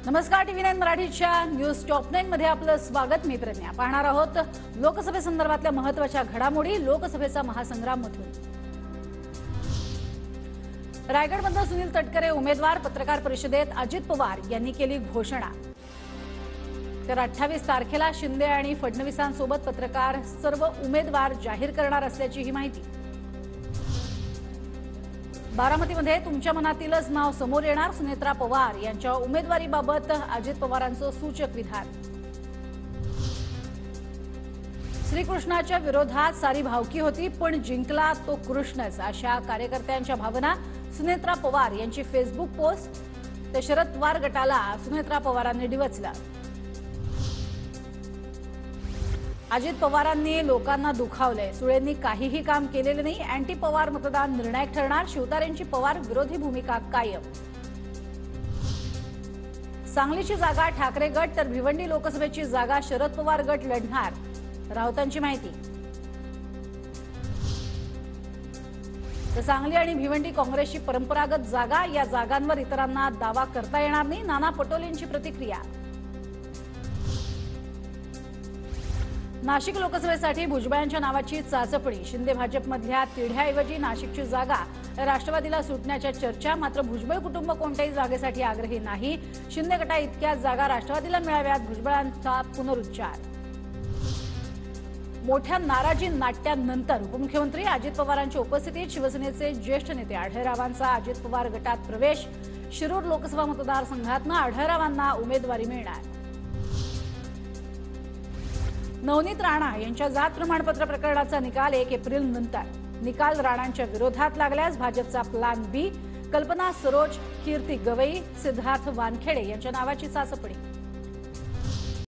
नमस्कार, TV9 मराठीच्या news top 9 मध्ये आपलं स्वागत. मी प्रज्ञा. पाहणार आहोत लोकसभेसंदर्भातल्या महत्त्वाच्या घडामोडी लोकसभेचा महासंग्राम मधून. रायगडमधून सुनील तटकरे उमेदवार. पत्रकार परिषदेत अजित पवार यांनी केली घोषणा. तर 28 तारखेला शिंदे आणि फडणवीसांसोबत पत्रकार सर्व उमेदवार जाहीर करणार असल्याची ही माहिती. बारामतीमध्ये तुमच्या मनातीलच नाव समोर येणार. सुनेत्रा पवार यांच्या उमेदवारीबाबत अजित पवारांचं सूचक विधान. श्रीकृष्णाच्या विरोधात सारी भावकी होती, पण जिंकला तो कृष्णच, अशा कार्यकर्त्यांच्या भावना. सुनेत्रा पवार यांची फेसबुक पोस्ट. तर शरद पवार गटाला सुनेत्रा पवारांनी डिवचलं. अजित पवारांनी लोकांना दुखावलंय. सुळेंनी काहीही काम केलेलं नाही. अँटी पवार मतदान निर्णायक ठरणार. शिवतारेंची पवार विरोधी भूमिका कायम. सांगलीची जागा ठाकरे गट तर भिवंडी लोकसभेची जागा शरद पवार गट लढणार. राऊतांची माहिती. तर सांगली आणि भिवंडी काँग्रेसची परंपरागत जागा. या जागांवर इतरांना दावा करता येणार नाही. नाना पटोलेंची प्रतिक्रिया. नाशिक लोकसभेसाठी भुजबळांच्या नावाची चाचपणी. शिंदे भाजपमधल्या तिढ्याऐवजी नाशिकची जागा राष्ट्रवादीला सुटण्याच्या चर्चा. मात्र भुजबळ कुटुंब कोणत्याही जागेसाठी आग्रही नाही. शिंदे गटा इतक्या जागा राष्ट्रवादीला मिळाव्यात, भुजबळांचा पुनरुच्चार. मोठ्या नाराजी नाट्यानंतर उपमुख्यमंत्री अजित पवारांच्या उपस्थितीत शिवसेनेचे ज्येष्ठ नेते आढळरावांचा अजित पवार गटात प्रवेश. शिरूर लोकसभा मतदारसंघातून आढळरावांना उमेदवारी मिळणार. नवनीत राणा यांच्या जात प्रमाणपत्र प्रकरणाचा निकाल 1 एप्रिल नंतर. निकाल राणांच्या विरोधात लागल्यास भाजपचा प्लॅन बी. कल्पना सरोज, कीर्ती गवई, सिद्धार्थ वानखेडे यांच्या नावाची चाचपणी.